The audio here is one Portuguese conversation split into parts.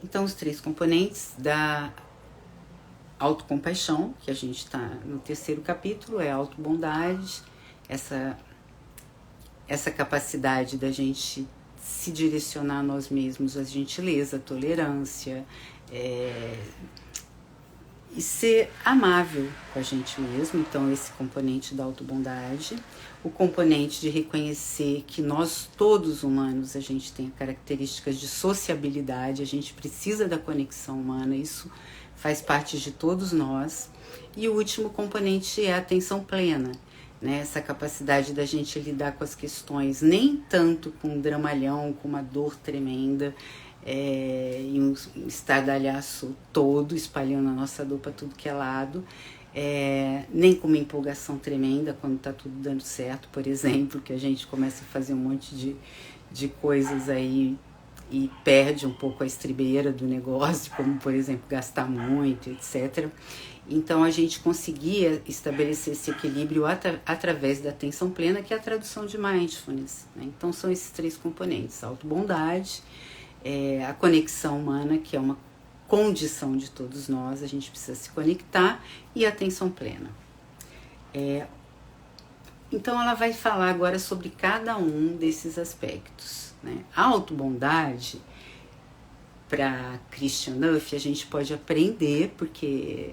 Então, os 3 componentes da autocompaixão, que a gente está no 3º capítulo, é a autobondade, essa capacidade da gente se direcionar a nós mesmos, a gentileza, a tolerância, e ser amável com a gente mesmo. Então, esse componente da autobondade, o componente de reconhecer que nós, todos humanos, a gente tem características de sociabilidade, a gente precisa da conexão humana, isso faz parte de todos nós. E o último componente é a atenção plena, né? Essa capacidade da gente lidar com as questões, nem tanto com um dramalhão, com uma dor tremenda, e um estardalhaço todo, espalhando a nossa dor para tudo que é lado, nem com uma empolgação tremenda quando está tudo dando certo, por exemplo, que a gente começa a fazer um monte de coisas aí e perde um pouco a estribeira do negócio, como, por exemplo, gastar muito, etc. Então, a gente conseguia estabelecer esse equilíbrio através da atenção plena, que é a tradução de mindfulness, né? Então, são esses 3 componentes: a autobondade, a conexão humana, que é uma condição de todos nós, a gente precisa se conectar, e a atenção plena. Então, ela vai falar agora sobre cada um desses aspectos, né? A autobondade, para Christian Duff, a gente pode aprender, porque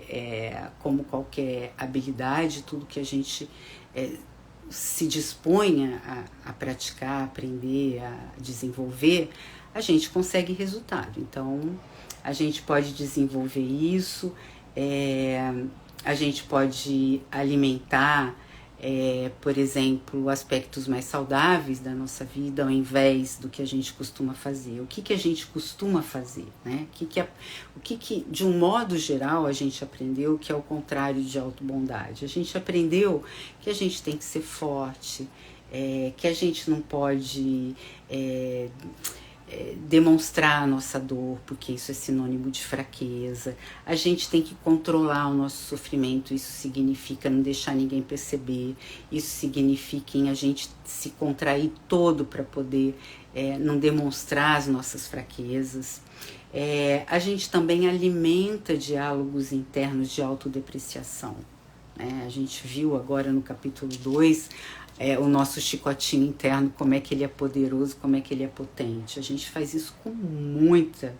como qualquer habilidade, tudo que a gente se disponha a praticar, a aprender, a desenvolver, a gente consegue resultado. Então, a gente pode desenvolver isso, a gente pode alimentar, por exemplo, aspectos mais saudáveis da nossa vida, ao invés do que a gente costuma fazer. O que a gente costuma fazer, né? O que de um modo geral a gente aprendeu que é o contrário de autobondade? A gente aprendeu que a gente tem que ser forte, que a gente não pode demonstrar a nossa dor, porque isso é sinônimo de fraqueza. A gente tem que controlar o nosso sofrimento, isso significa não deixar ninguém perceber, isso significa a gente se contrair todo para poder não demonstrar as nossas fraquezas. A gente também alimenta diálogos internos de autodepreciação, né? A gente viu agora no capítulo 2 o nosso chicotinho interno, como é que ele é poderoso, como é que ele é potente. A gente faz isso com muita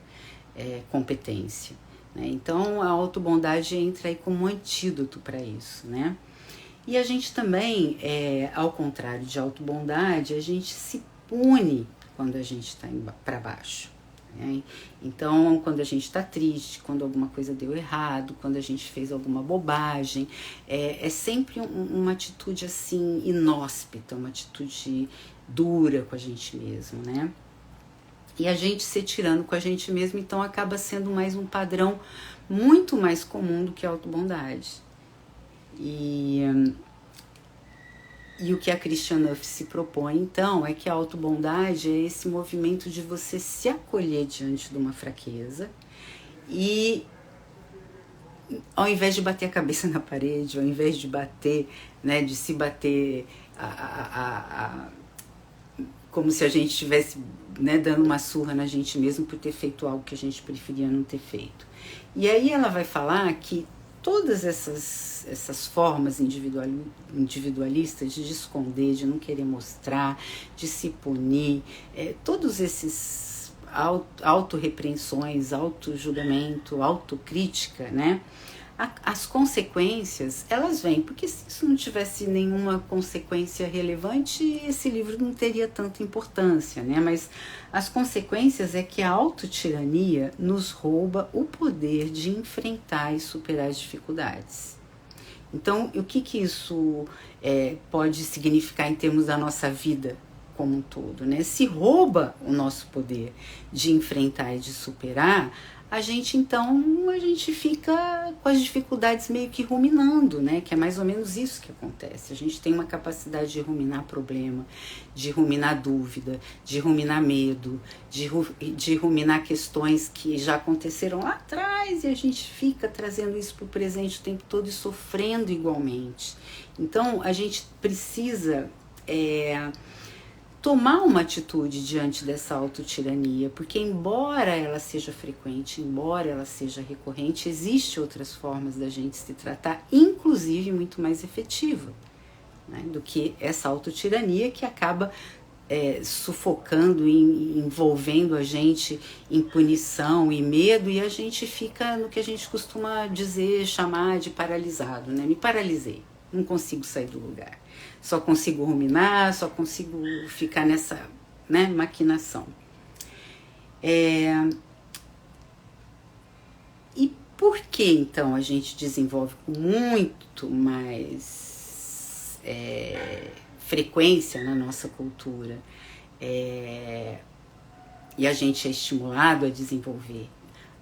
competência, né? Então, a autobondade entra aí como um antídoto para isso, né? E a gente também, ao contrário de autobondade, a gente se pune quando a gente está para baixo, né? Então, quando a gente está triste, quando alguma coisa deu errado, quando a gente fez alguma bobagem, é sempre uma atitude assim inóspita, uma atitude dura com a gente mesmo, né? E a gente se tirando com a gente mesmo, então acaba sendo mais um padrão muito mais comum do que a autobondade. E o que a Christian Duff se propõe, então, é que a autobondade é esse movimento de você se acolher diante de uma fraqueza e, ao invés de bater a cabeça na parede, ao invés de bater, né, de se bater como se a gente estivesse, né, dando uma surra na gente mesmo por ter feito algo que a gente preferia não ter feito. E aí ela vai falar que todas essas formas individualistas de esconder, de não querer mostrar, de se punir, todos esses autorrepreensões, autojulgamento, autocrítica, né? As consequências, elas vêm, porque se isso não tivesse nenhuma consequência relevante, esse livro não teria tanta importância, né? Mas as consequências é que a autotirania nos rouba o poder de enfrentar e superar as dificuldades. Então, o que isso pode significar em termos da nossa vida como um todo, né? Se rouba o nosso poder de enfrentar e de superar, a gente fica com as dificuldades meio que ruminando, né? Que é mais ou menos isso que acontece. A gente tem uma capacidade de ruminar problema, de ruminar dúvida, de ruminar medo, de ruminar questões que já aconteceram lá atrás e a gente fica trazendo isso para o presente o tempo todo e sofrendo igualmente. Então, a gente precisa tomar uma atitude diante dessa autotirania, porque embora ela seja frequente, embora ela seja recorrente, existem outras formas da gente se tratar, inclusive muito mais efetiva, né, do que essa autotirania que acaba sufocando e envolvendo a gente em punição e medo, e a gente fica no que a gente costuma dizer, chamar de paralisado, né? Me paralisei, não consigo sair do lugar, só consigo ruminar, só consigo ficar nessa, né, maquinação. E por que então a gente desenvolve com muito mais frequência na nossa cultura e a gente é estimulado a desenvolver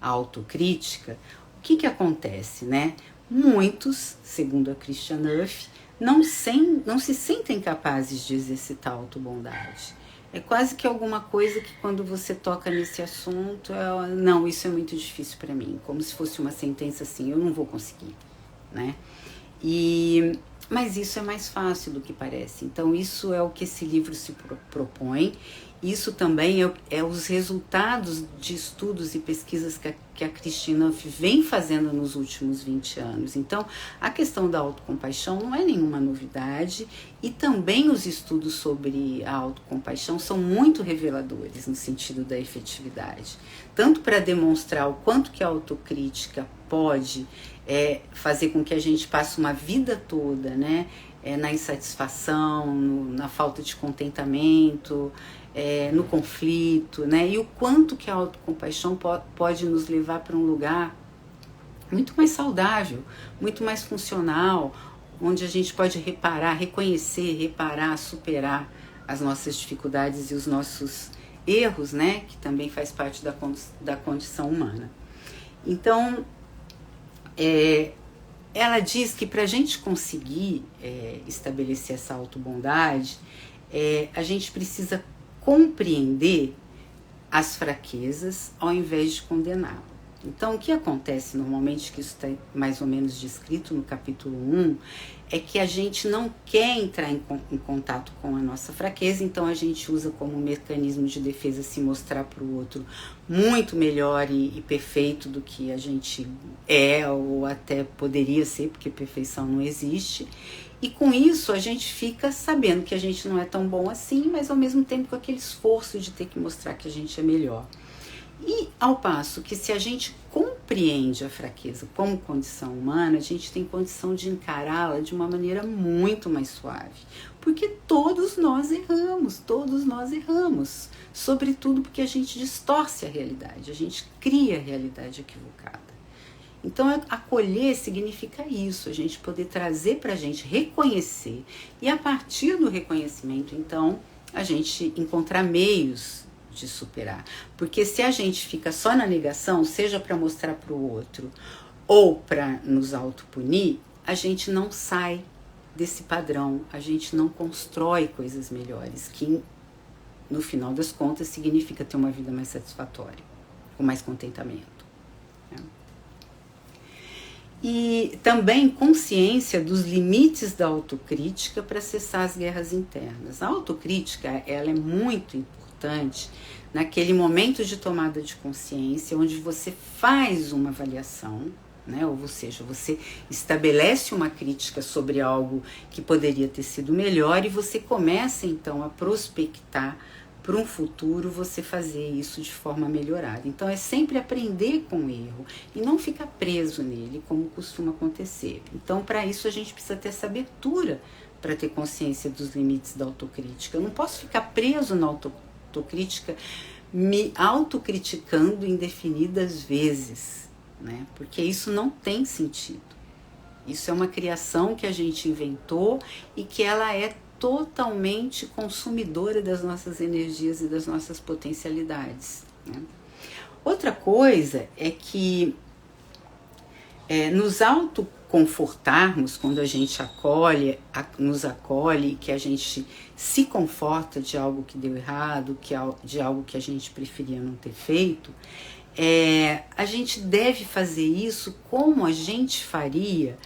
a autocrítica? O que acontece, né? Muitos, segundo a Christian Neff, não se sentem capazes de exercitar a autobondade. É quase que alguma coisa que quando você toca nesse assunto, não, isso é muito difícil para mim, como se fosse uma sentença assim, eu não vou conseguir, né? Mas isso é mais fácil do que parece. Então isso é o que esse livro se propõe. Isso também é os resultados de estudos e pesquisas que a Christine Neff vem fazendo nos últimos 20 anos. Então, a questão da autocompaixão não é nenhuma novidade, e também os estudos sobre a autocompaixão são muito reveladores no sentido da efetividade. Tanto para demonstrar o quanto que a autocrítica pode fazer com que a gente passe uma vida toda, né, na insatisfação, na falta de contentamento, no conflito, né? E o quanto que a autocompaixão pode nos levar para um lugar muito mais saudável, muito mais funcional, onde a gente pode reconhecer, reparar, superar as nossas dificuldades e os nossos erros, né? Que também faz parte da condição humana. Então, ela diz que para a gente conseguir estabelecer essa autobondade, a gente precisa compreender as fraquezas ao invés de condená-las. Então, o que acontece normalmente, que isso está mais ou menos descrito no capítulo 1, é que a gente não quer entrar em contato com a nossa fraqueza, então a gente usa como mecanismo de defesa se mostrar para o outro muito melhor e perfeito do que a gente é, ou até poderia ser, porque perfeição não existe. E com isso a gente fica sabendo que a gente não é tão bom assim, mas ao mesmo tempo com aquele esforço de ter que mostrar que a gente é melhor. E ao passo que se a gente compreende a fraqueza como condição humana, a gente tem condição de encará-la de uma maneira muito mais suave. Porque todos nós erramos, sobretudo porque a gente distorce a realidade, a gente cria a realidade equivocada. Então, acolher significa isso, a gente poder trazer para a gente, reconhecer, e a partir do reconhecimento, então, a gente encontrar meios de superar. Porque se a gente fica só na negação, seja para mostrar para o outro ou para nos autopunir, a gente não sai desse padrão, a gente não constrói coisas melhores, que no final das contas significa ter uma vida mais satisfatória, com mais contentamento. E também consciência dos limites da autocrítica para cessar as guerras internas. A autocrítica, ela é muito importante naquele momento de tomada de consciência, onde você faz uma avaliação, né? Ou seja, você estabelece uma crítica sobre algo que poderia ter sido melhor e você começa então a prospectar para um futuro você fazer isso de forma melhorada. Então é sempre aprender com o erro e não ficar preso nele, como costuma acontecer. Então, para isso a gente precisa ter essa abertura para ter consciência dos limites da autocrítica. Eu não posso ficar preso na autocrítica, me autocriticando indefinidas vezes, né? Porque isso não tem sentido. Isso é uma criação que a gente inventou e que ela é totalmente consumidora das nossas energias e das nossas potencialidades, né? Outra coisa é que nos autoconfortarmos, quando a gente nos acolhe, que a gente se conforta de algo que deu errado, de algo que a gente preferia não ter feito, a gente deve fazer isso como a gente faria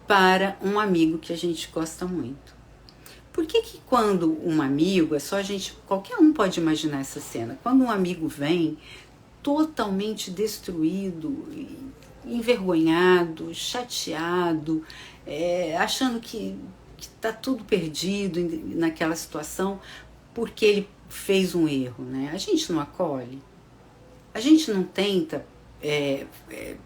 para um amigo que a gente gosta muito. Por que que quando um amigo, é só a gente, qualquer um pode imaginar essa cena, quando um amigo vem totalmente destruído, envergonhado, chateado, achando que está tudo perdido naquela situação porque ele fez um erro, né? A gente não acolhe, a gente não tenta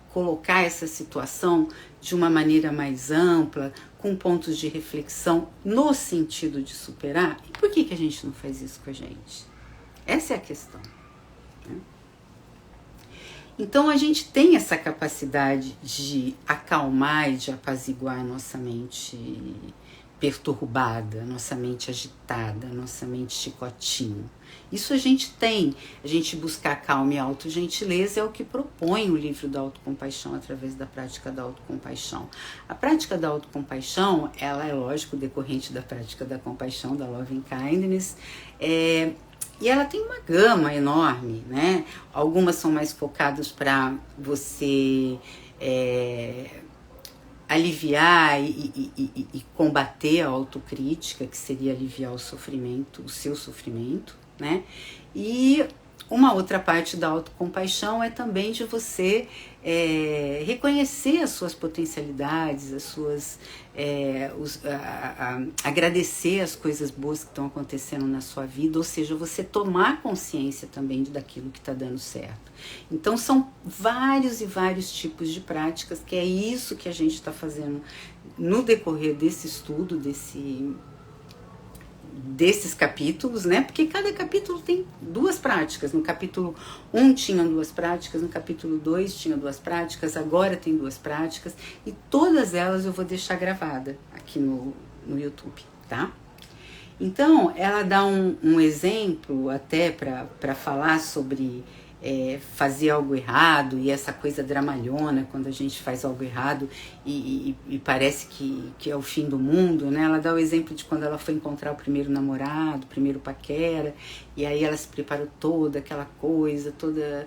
colocar essa situação de uma maneira mais ampla, com pontos de reflexão no sentido de superar. E por que que a gente não faz isso com a gente? Essa é a questão, né? Então a gente tem essa capacidade de acalmar e de apaziguar a nossa mente perturbada, nossa mente agitada, nossa mente chicotinho. Isso a gente tem. A gente buscar calma e autogentileza é o que propõe o livro da autocompaixão através da prática da autocompaixão. A prática da autocompaixão, ela é lógico decorrente da prática da compaixão, da loving kindness, e ela tem uma gama enorme, né? Algumas são mais focadas para você aliviar e combater a autocrítica, que seria aliviar o sofrimento, o seu sofrimento, né? E uma outra parte da autocompaixão é também de você reconhecer as suas potencialidades, as suas agradecer as coisas boas que estão acontecendo na sua vida, ou seja, você tomar consciência também daquilo que está dando certo. Então são vários e vários tipos de práticas, que é isso que a gente está fazendo no decorrer desse estudo, desses capítulos, né? Porque cada capítulo tem 2 práticas. No capítulo 1 tinham 2 práticas, no capítulo 2 tinha 2 práticas, agora tem 2 práticas, e todas elas eu vou deixar gravada aqui no YouTube, tá? Então, ela dá um exemplo até para falar sobre fazer algo errado, e essa coisa dramalhona quando a gente faz algo errado e parece que é o fim do mundo, né? Ela dá o exemplo de quando ela foi encontrar o primeiro namorado, o primeiro paquera, e aí ela se preparou toda aquela coisa, toda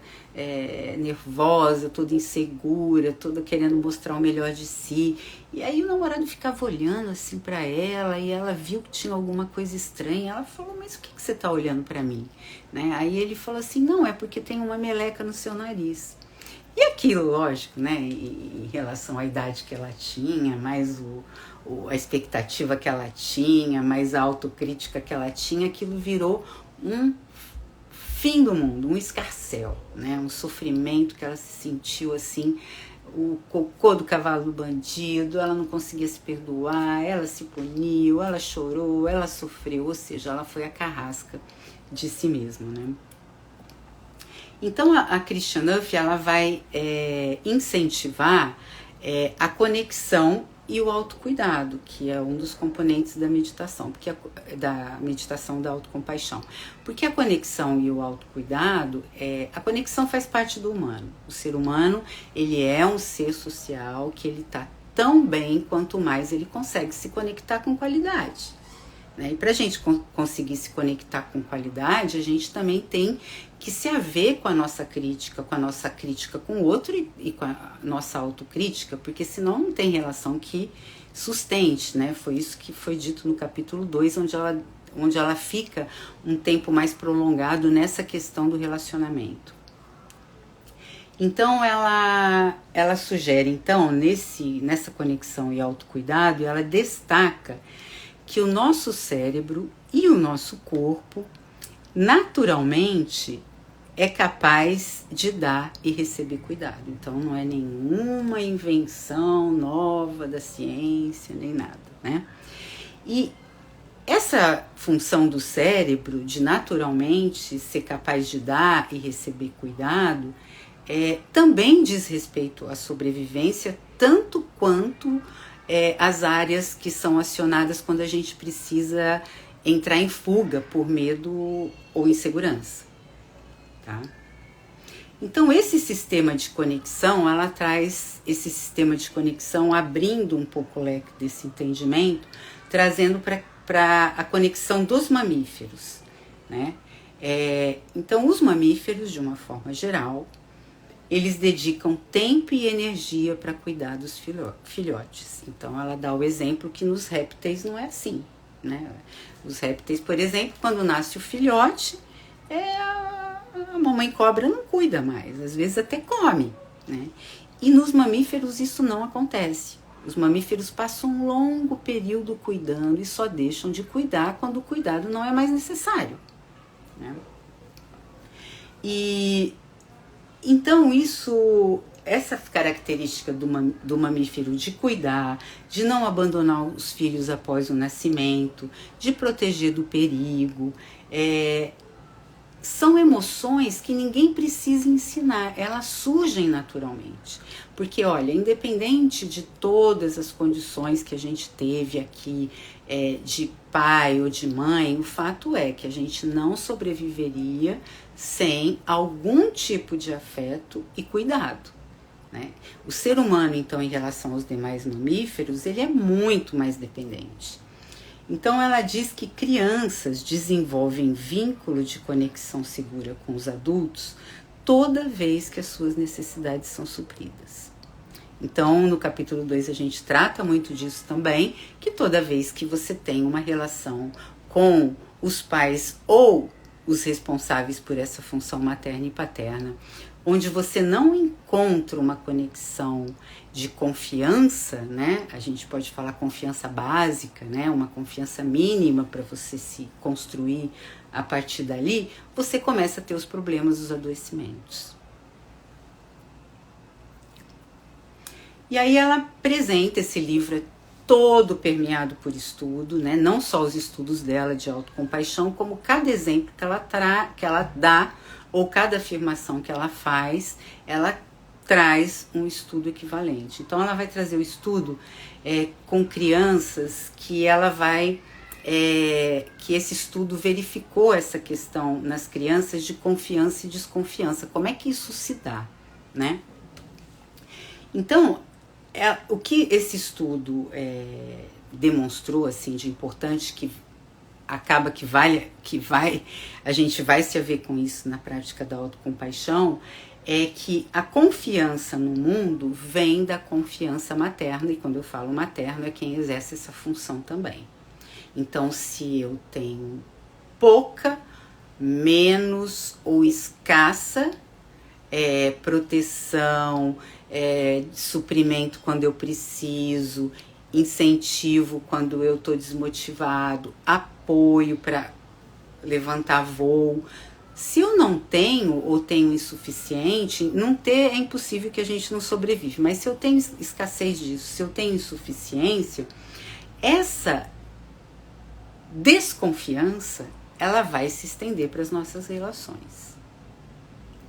nervosa, toda insegura, toda querendo mostrar o melhor de si, e aí o namorado ficava olhando assim para ela, e ela viu que tinha alguma coisa estranha. Ela falou: mas o que você tá olhando para mim? Né? Aí ele falou assim: não, é porque tem uma meleca no seu nariz. E aquilo, lógico, né, em relação à idade que ela tinha, mais a expectativa que ela tinha, mais a autocrítica que ela tinha, aquilo virou um fim do mundo, um escarcéu, né, um sofrimento que ela se sentiu assim, o cocô do cavalo do bandido. Ela não conseguia se perdoar, ela se puniu, ela chorou, ela sofreu, ou seja, ela foi a carrasca de si mesma, né? Então a Christian Nuff, ela vai incentivar a conexão e o autocuidado, que é um dos componentes da meditação, da meditação da autocompaixão. Porque a conexão e o autocuidado, a conexão faz parte do humano. O ser humano, ele é um ser social que ele está tão bem quanto mais ele consegue se conectar com qualidade. Né? E para a gente conseguir se conectar com qualidade, a gente também tem que se haver com a nossa crítica com o outro e com a nossa autocrítica, porque senão não tem relação que sustente, né? Foi isso que foi dito no capítulo 2, onde ela fica um tempo mais prolongado nessa questão do relacionamento. Então ela sugere, então, nessa conexão e autocuidado, ela destaca que o nosso cérebro e o nosso corpo naturalmente é capaz de dar e receber cuidado. Então não é nenhuma invenção nova da ciência, nem nada, né? E essa função do cérebro de naturalmente ser capaz de dar e receber cuidado também diz respeito à sobrevivência, tanto quanto as áreas que são acionadas quando a gente precisa entrar em fuga por medo ou insegurança, tá? Então esse sistema de conexão, ela traz esse sistema de conexão abrindo um pouco o leque desse entendimento, trazendo para a conexão dos mamíferos, né? Então os mamíferos, de uma forma geral, eles dedicam tempo e energia para cuidar dos filhotes. Então ela dá o exemplo que nos répteis não é assim, né? Os répteis, por exemplo, quando nasce o filhote, a mamãe cobra não cuida mais, às vezes até come, né? E nos mamíferos isso não acontece. Os mamíferos passam um longo período cuidando e só deixam de cuidar quando o cuidado não é mais necessário, né? E então essa característica do mamífero de cuidar, de não abandonar os filhos após o nascimento, de proteger do perigo, são emoções que ninguém precisa ensinar, elas surgem naturalmente. Porque, olha, independente de todas as condições que a gente teve aqui, de pai ou de mãe, o fato é que a gente não sobreviveria sem algum tipo de afeto e cuidado, né? O ser humano, então, em relação aos demais mamíferos, ele é muito mais dependente. Então ela diz que crianças desenvolvem vínculo de conexão segura com os adultos toda vez que as suas necessidades são supridas. Então no capítulo 2 a gente trata muito disso também, que toda vez que você tem uma relação com os pais ou os responsáveis por essa função materna e paterna, onde você não encontra uma conexão de confiança, né? A gente pode falar confiança básica, né? Uma confiança mínima para você se construir a partir dali, você começa a ter os problemas dos adoecimentos. E aí ela apresenta esse livro todo permeado por estudo, né? Não só os estudos dela de autocompaixão, como cada exemplo que ela dá ou cada afirmação que ela faz, ela traz um estudo equivalente. Então ela vai trazer o estudo com crianças que ela vai, que esse estudo verificou essa questão nas crianças de confiança e desconfiança. Como é que isso se dá, né? Então, o que esse estudo demonstrou assim de importante, que acaba que a gente vai se haver com isso na prática da autocompaixão, é que a confiança no mundo vem da confiança materna, e quando eu falo materno é quem exerce essa função também. Então, se eu tenho pouca, menos ou escassa proteção, suprimento quando eu preciso, incentivo quando eu estou desmotivado, apoio para levantar voo. Se eu não tenho ou tenho insuficiente, não ter é impossível, que a gente não sobrevive. Mas se eu tenho escassez disso, se eu tenho insuficiência, essa desconfiança, ela vai se estender para as nossas relações.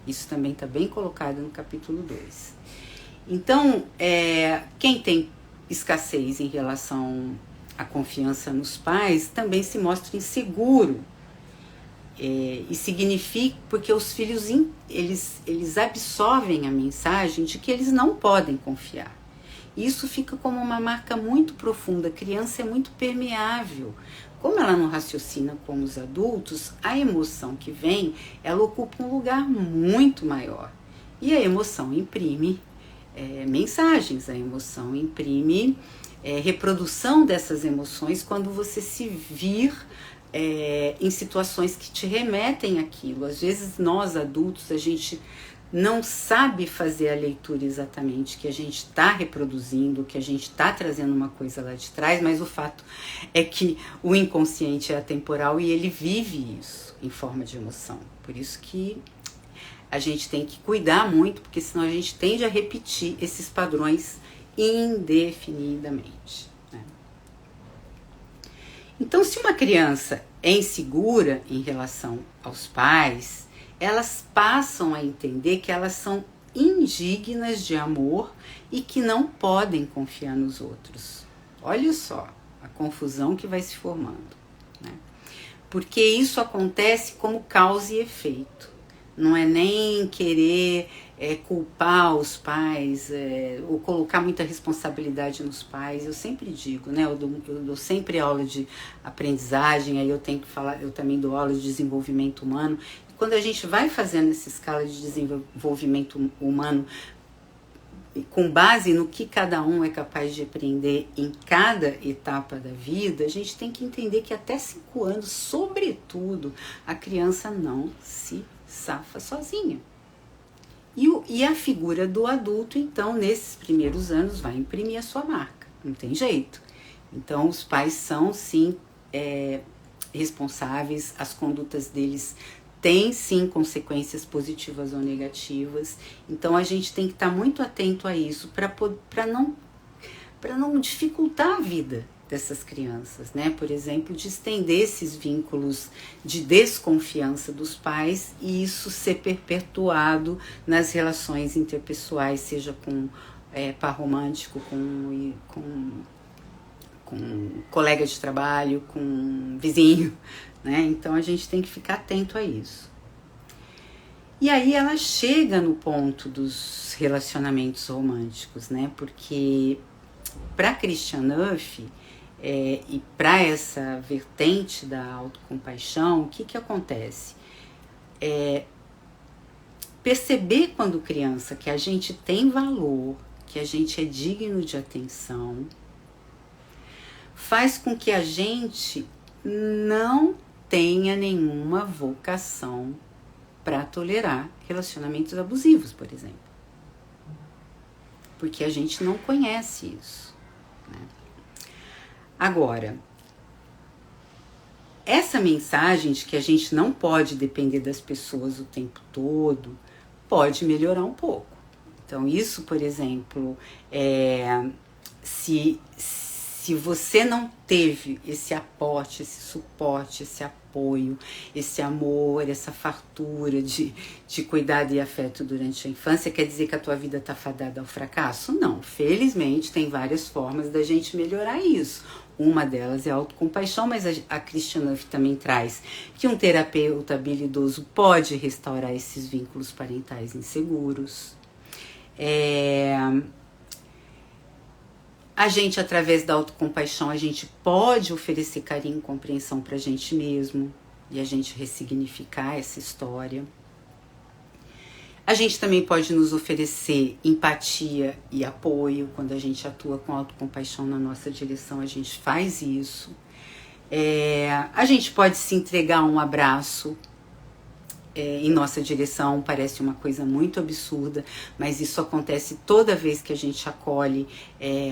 Isso também está bem colocado no capítulo 2. Então, quem tem escassez em relação à confiança nos pais também se mostra inseguro. E significa porque os filhos eles absorvem a mensagem de que eles não podem confiar. Isso fica como uma marca muito profunda. A criança é muito permeável. Como ela não raciocina como os adultos, a emoção que vem, ela ocupa um lugar muito maior. E a emoção imprime mensagens, a emoção imprime reprodução dessas emoções quando você se vir em situações que te remetem àquilo. Às vezes nós adultos, a gente não sabe fazer a leitura exatamente, que a gente está reproduzindo, que a gente está trazendo uma coisa lá de trás, mas o fato é que o inconsciente é atemporal e ele vive isso em forma de emoção. Por isso que a gente tem que cuidar muito, porque senão a gente tende a repetir esses padrões indefinidamente, né? Então, se uma criança é insegura em relação aos pais, elas passam a entender que elas são indignas de amor e que não podem confiar nos outros. Olha só a confusão que vai se formando, né? Porque isso acontece como causa e efeito. Não é nem querer culpar os pais ou colocar muita responsabilidade nos pais. Eu sempre digo, né? Eu dou sempre aula de aprendizagem, aí eu tenho que falar, eu também dou aula de desenvolvimento humano. Quando a gente vai fazendo essa escala de desenvolvimento humano com base no que cada um é capaz de aprender em cada etapa da vida, a gente tem que entender que até 5 anos, sobretudo, a criança não se safa sozinha. E a figura do adulto, então, nesses primeiros anos, vai imprimir a sua marca, não tem jeito. Então, os pais são, sim, responsáveis, as condutas deles têm, sim, consequências positivas ou negativas. Então, a gente tem que estar muito atento a isso para não dificultar a vida dessas crianças, né? Por exemplo, de estender esses vínculos de desconfiança dos pais e isso ser perpetuado nas relações interpessoais, seja com par romântico, com colega de trabalho, com vizinho, né? Então a gente tem que ficar atento a isso. E aí ela chega no ponto dos relacionamentos românticos, né? Porque para Christian Neff e para essa vertente da autocompaixão, o que acontece? Perceber quando criança que a gente tem valor, que a gente é digno de atenção, faz com que a gente não tenha nenhuma vocação para tolerar relacionamentos abusivos, por exemplo. Porque a gente não conhece isso, né? Agora, essa mensagem de que a gente não pode depender das pessoas o tempo todo pode melhorar um pouco. Então, isso, por exemplo, se você não teve esse aporte, esse suporte, esse apoio, esse amor, essa fartura de cuidado e afeto durante a infância, quer dizer que a tua vida está fadada ao fracasso? Não. Felizmente, tem várias formas da gente melhorar isso. Uma delas é a autocompaixão, mas a Christian Neff também traz que um terapeuta habilidoso pode restaurar esses vínculos parentais inseguros. A gente, através da autocompaixão, a gente pode oferecer carinho e compreensão para a gente mesmo e a gente ressignificar essa história. A gente também pode nos oferecer empatia e apoio. Quando a gente atua com autocompaixão na nossa direção, a gente faz isso. A gente pode se entregar um abraço em nossa direção, parece uma coisa muito absurda, mas isso acontece toda vez que a gente acolhe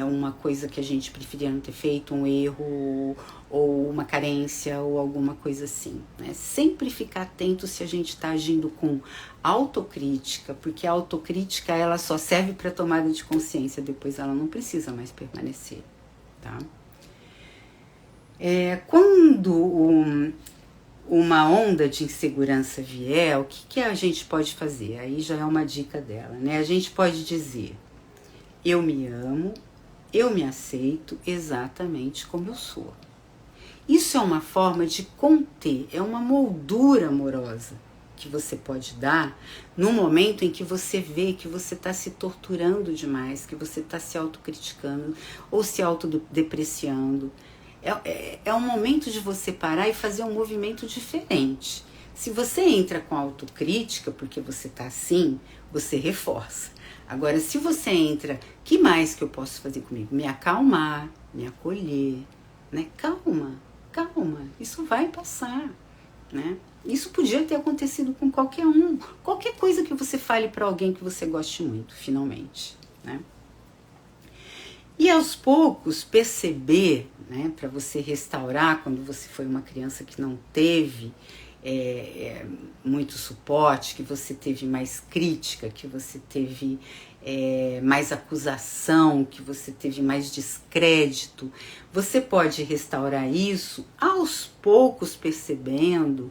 uma coisa que a gente preferia não ter feito, um erro ou uma carência ou alguma coisa assim, né? Sempre ficar atento se a gente está agindo com autocrítica, porque a autocrítica ela só serve para tomada de consciência, depois ela não precisa mais permanecer, tá? Quando uma onda de insegurança vier, o que a gente pode fazer? Aí já é uma dica dela, né? A gente pode dizer, eu me amo, eu me aceito exatamente como eu sou. Isso é uma forma de conter, é uma moldura amorosa que você pode dar no momento em que você vê que você está se torturando demais, que você está se autocriticando ou se autodepreciando. É um momento de você parar e fazer um movimento diferente. Se você entra com autocrítica, porque você está assim, você reforça. Agora, se você entra, que mais que eu posso fazer comigo? Me acalmar, me acolher, né? Calma, isso vai passar, né? Isso podia ter acontecido com qualquer um. Qualquer coisa que você fale para alguém que você goste muito, finalmente, né? E aos poucos perceber, né, para você restaurar quando você foi uma criança que não teve muito suporte, que você teve mais crítica, que você teve mais acusação, que você teve mais descrédito, você pode restaurar isso aos poucos percebendo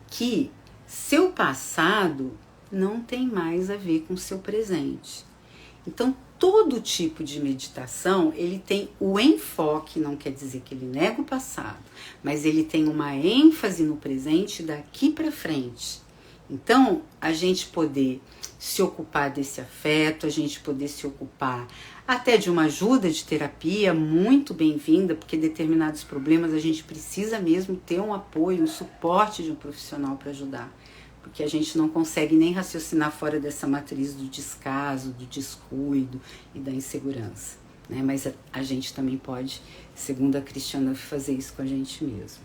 que seu passado não tem mais a ver com seu presente. Então, todo tipo de meditação, ele tem o enfoque, não quer dizer que ele nega o passado, mas ele tem uma ênfase no presente daqui para frente. Então, a gente poder se ocupar desse afeto, a gente poder se ocupar até de uma ajuda de terapia muito bem-vinda, porque determinados problemas a gente precisa mesmo ter um apoio, um suporte de um profissional para ajudar. porque a gente não consegue nem raciocinar fora dessa matriz do descaso, do descuido e da insegurança, né? Mas a gente também pode, segundo a Christiane Neuf, fazer isso com a gente mesmo.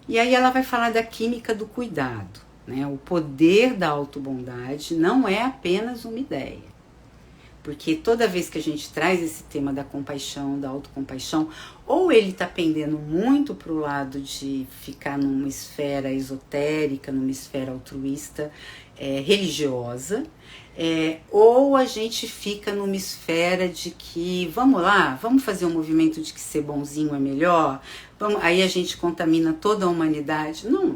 E aí ela vai falar da química do cuidado, né? O poder da autobondade não é apenas uma ideia. Porque toda vez que a gente traz esse tema da compaixão, da autocompaixão, ou ele está pendendo muito para o lado de ficar numa esfera esotérica, numa esfera altruísta, religiosa, ou a gente fica numa esfera de que, vamos lá, vamos fazer um movimento de que ser bonzinho é melhor, aí a gente contamina toda a humanidade. Não,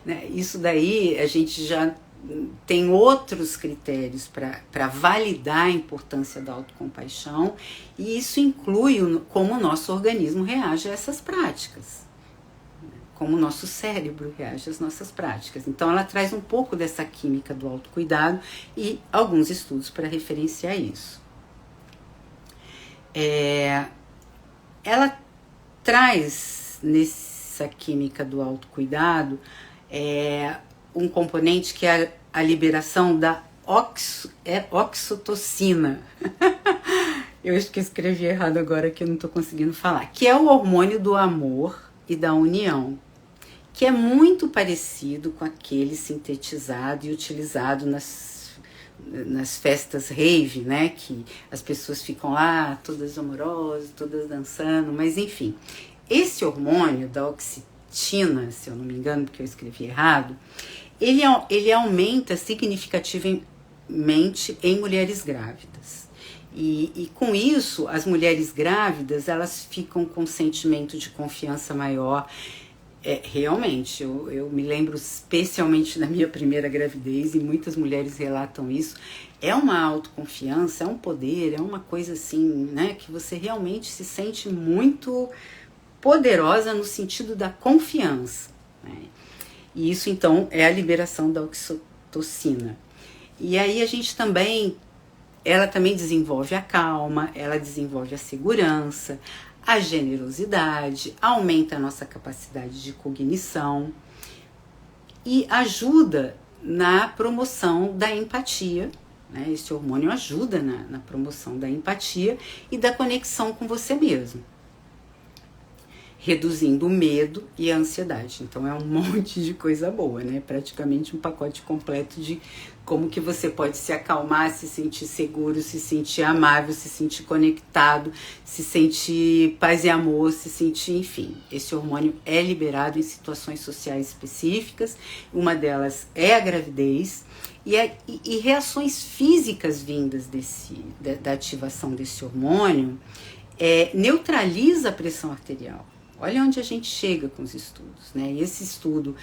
né? Isso daí a gente já tem outros critérios para validar a importância da autocompaixão, e isso inclui como o nosso organismo reage a essas práticas, como o nosso cérebro reage às nossas práticas. Então ela traz um pouco dessa química do autocuidado e alguns estudos para referenciar isso. Ela traz nessa química do autocuidado um componente que é a liberação da oxitocina. Eu acho que eu escrevi errado agora, que eu não estou conseguindo falar. Que é o hormônio do amor e da união, que é muito parecido com aquele sintetizado e utilizado nas festas rave, né? Que as pessoas ficam lá todas amorosas, todas dançando, mas enfim. Esse hormônio da oxitina, se eu não me engano, porque eu escrevi errado, ele aumenta significativamente em mulheres grávidas. E com isso, as mulheres grávidas, elas ficam com um sentimento de confiança maior. Realmente, eu me lembro especialmente da minha primeira gravidez, e muitas mulheres relatam isso. É uma autoconfiança, é um poder, é uma coisa assim, né, que você realmente se sente muito poderosa no sentido da confiança, né? E isso, então, é a liberação da oxitocina. E aí a gente também, ela também desenvolve a calma, ela desenvolve a segurança, a generosidade, aumenta a nossa capacidade de cognição e ajuda na promoção da empatia, né? Esse hormônio ajuda na promoção da empatia e da conexão com você mesmo, reduzindo o medo e a ansiedade. Então é um monte de coisa boa, né? Praticamente um pacote completo de como que você pode se acalmar, se sentir seguro, se sentir amável, se sentir conectado, se sentir paz e amor, se sentir, enfim. Esse hormônio é liberado em situações sociais específicas, uma delas é a gravidez, e reações físicas vindas da ativação desse hormônio neutraliza a pressão arterial. Olha onde a gente chega com os estudos, né? E esse estudo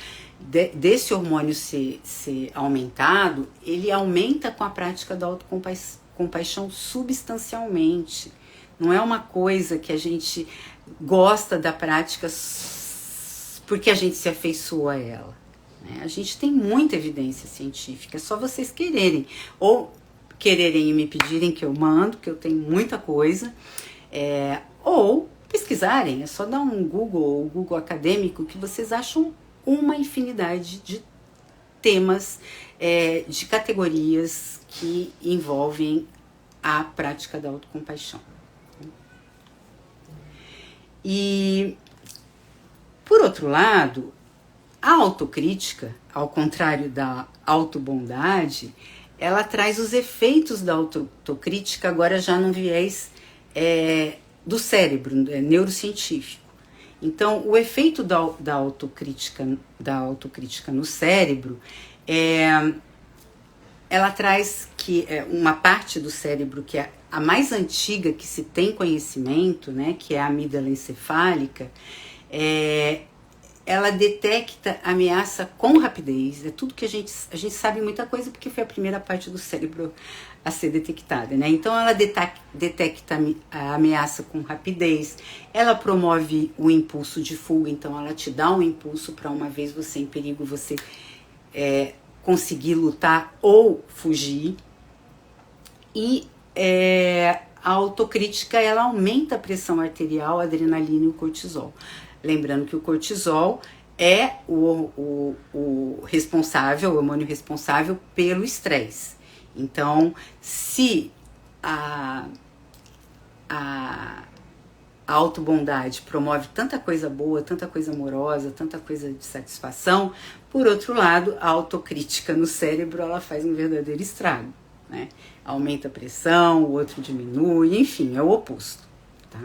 desse hormônio ser aumentado, ele aumenta com a prática da autocompaixão substancialmente. Não é uma coisa que a gente gosta da prática porque a gente se afeiçoa a ela, né? A gente tem muita evidência científica, é só vocês quererem. Ou quererem e me pedirem que eu mando, que eu tenho muita coisa, ou pesquisarem, é só dar um Google ou Google acadêmico que vocês acham uma infinidade de temas, de categorias que envolvem a prática da autocompaixão. E, por outro lado, a autocrítica, ao contrário da autobondade, ela traz os efeitos da autocrítica agora já num viés do cérebro, neurocientífico. Então, o efeito da autocrítica no cérebro, ela traz que uma parte do cérebro que é a mais antiga que se tem conhecimento, né, que é a amígdala encefálica, ela detecta ameaça com rapidez. É tudo que a gente sabe muita coisa porque foi a primeira parte do cérebro a ser detectada, né? Então ela detecta a ameaça com rapidez, ela promove o impulso de fuga, então ela te dá um impulso para, uma vez você em perigo, você conseguir lutar ou fugir. E a autocrítica, ela aumenta a pressão arterial, a adrenalina e o cortisol. Lembrando que o cortisol é o responsável, o hormônio responsável pelo estresse. Então, se a autobondade promove tanta coisa boa, tanta coisa amorosa, tanta coisa de satisfação, por outro lado, a autocrítica no cérebro, ela faz um verdadeiro estrago, né? Aumenta a pressão, o outro diminui, enfim, é o oposto, tá?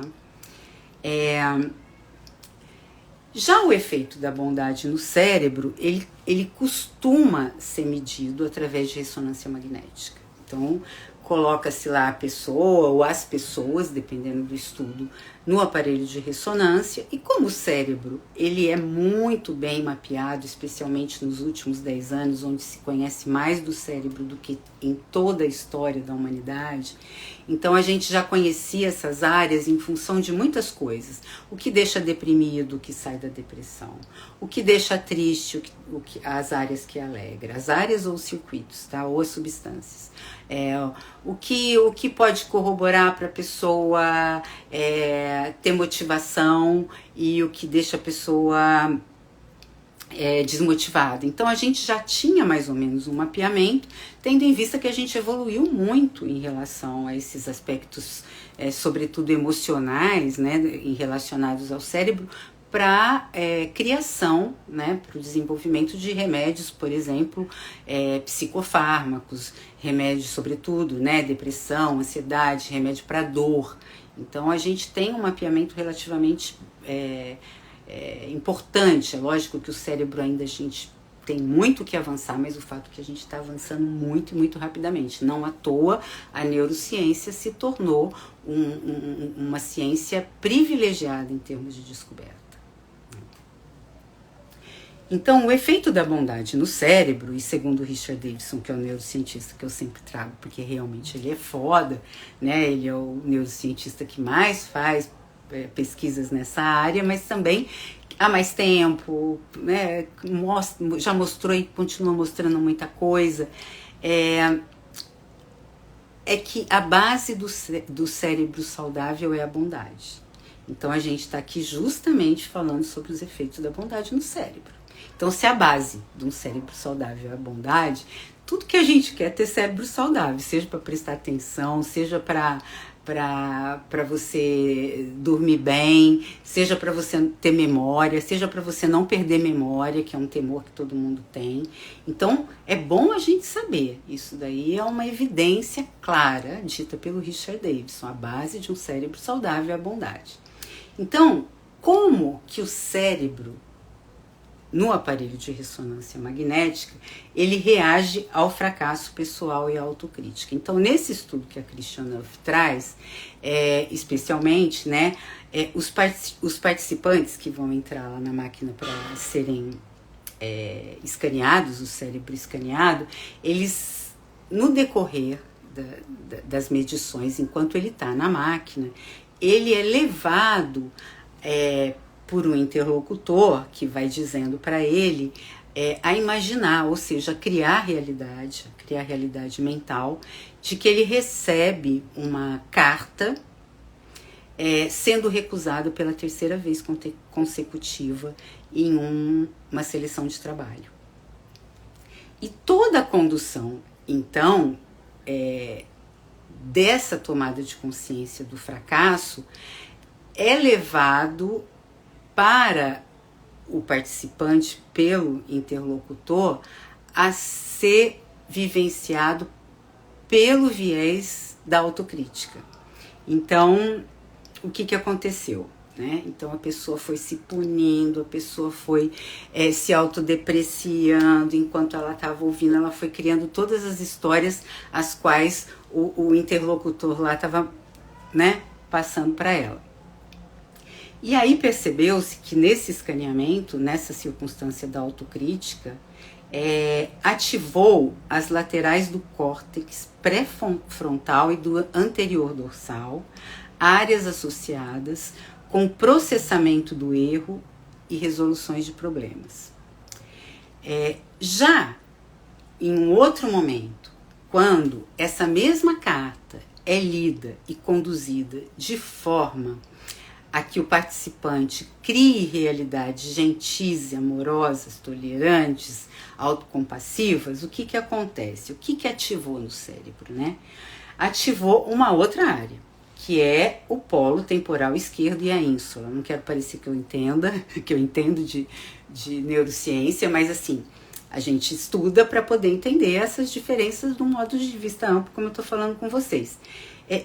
Já o efeito da bondade no cérebro, ele costuma ser medido através de ressonância magnética. Então, coloca-se lá a pessoa ou as pessoas, dependendo do estudo, no aparelho de ressonância, e como o cérebro ele é muito bem mapeado, especialmente nos últimos 10 anos, onde se conhece mais do cérebro do que em toda a história da humanidade, então a gente já conhecia essas áreas em função de muitas coisas. O que deixa deprimido, o que sai da depressão, o que deixa triste, as áreas que alegram, as áreas ou os circuitos, tá? Ou as substâncias. O que pode corroborar para a pessoa ter motivação e o que deixa a pessoa desmotivada. Então a gente já tinha mais ou menos um mapeamento, tendo em vista que a gente evoluiu muito em relação a esses aspectos, sobretudo emocionais, né, relacionados ao cérebro, para criação, né, para o desenvolvimento de remédios, por exemplo, psicofármacos, remédios sobretudo, né, depressão, ansiedade, remédio para dor. Então a gente tem um mapeamento relativamente importante. É lógico que o cérebro ainda a gente tem muito que avançar, mas o fato é que a gente está avançando muito e muito rapidamente. Não à toa a neurociência se tornou uma ciência privilegiada em termos de descoberta. Então, o efeito da bondade no cérebro, e segundo o Richard Davidson, que é o neurocientista que eu sempre trago, porque realmente ele é foda, né? Ele é o neurocientista que mais faz pesquisas nessa área, mas também há mais tempo, né? Já mostrou e continua mostrando muita coisa. É que a base do cérebro saudável é a bondade. Então, a gente está aqui justamente falando sobre os efeitos da bondade no cérebro. Então, se a base de um cérebro saudável é a bondade, tudo que a gente quer é ter cérebro saudável, seja para prestar atenção, seja para você dormir bem, seja para você ter memória, seja para você não perder memória, que é um temor que todo mundo tem. Então, é bom a gente saber. Isso daí é uma evidência clara, dita pelo Richard Davidson. A base de um cérebro saudável é a bondade. Então, como que o cérebro, no aparelho de ressonância magnética, ele reage ao fracasso pessoal e à autocrítica? Então, nesse estudo que a Christian Neff traz, especialmente, né, os participantes que vão entrar lá na máquina para serem escaneados, o cérebro escaneado, eles, no decorrer das medições, enquanto ele está na máquina, ele é levado por um interlocutor que vai dizendo para ele a imaginar, ou seja, a criar realidade mental, de que ele recebe uma carta sendo recusado pela terceira vez consecutiva em uma seleção de trabalho. E toda a condução, então, dessa tomada de consciência do fracasso é levado para o participante, pelo interlocutor, a ser vivenciado pelo viés da autocrítica. Então, o que aconteceu? Né? Então, a pessoa foi se punindo, a pessoa foi se autodepreciando, enquanto ela estava ouvindo, ela foi criando todas as histórias as quais o interlocutor lá estava, né, passando para ela. E aí percebeu-se que nesse escaneamento, nessa circunstância da autocrítica, ativou as laterais do córtex pré-frontal e do anterior dorsal, áreas associadas com processamento do erro e resoluções de problemas. Já em um outro momento, quando essa mesma carta é lida e conduzida de forma a que o participante crie realidades gentis, amorosas, tolerantes, autocompassivas, o que acontece? O que ativou no cérebro, né? Ativou uma outra área, que é o polo temporal esquerdo e a ínsula. Não quero parecer que eu entendo de neurociência, mas assim, a gente estuda para poder entender essas diferenças de um modo de vista amplo, como eu estou falando com vocês.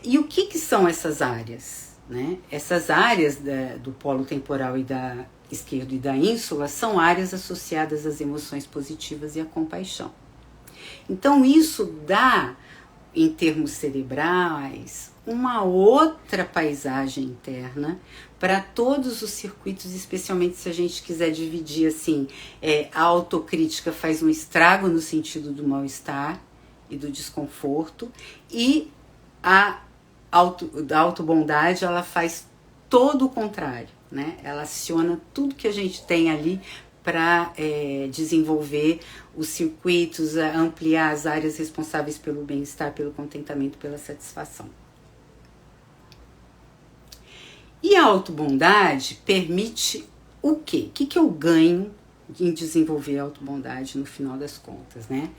E o que são essas áreas? Né? Essas áreas do polo temporal e da esquerdo e da ínsula são áreas associadas às emoções positivas e à compaixão. Então isso dá, em termos cerebrais, uma outra paisagem interna para todos os circuitos, especialmente se a gente quiser dividir assim, a autocrítica faz um estrago no sentido do mal-estar e do desconforto, e a autobondade, ela faz todo o contrário, né? Ela aciona tudo que a gente tem ali para desenvolver os circuitos, ampliar as áreas responsáveis pelo bem-estar, pelo contentamento, pela satisfação. E a autobondade permite o quê? O que eu ganho em desenvolver a autobondade no final das contas, né?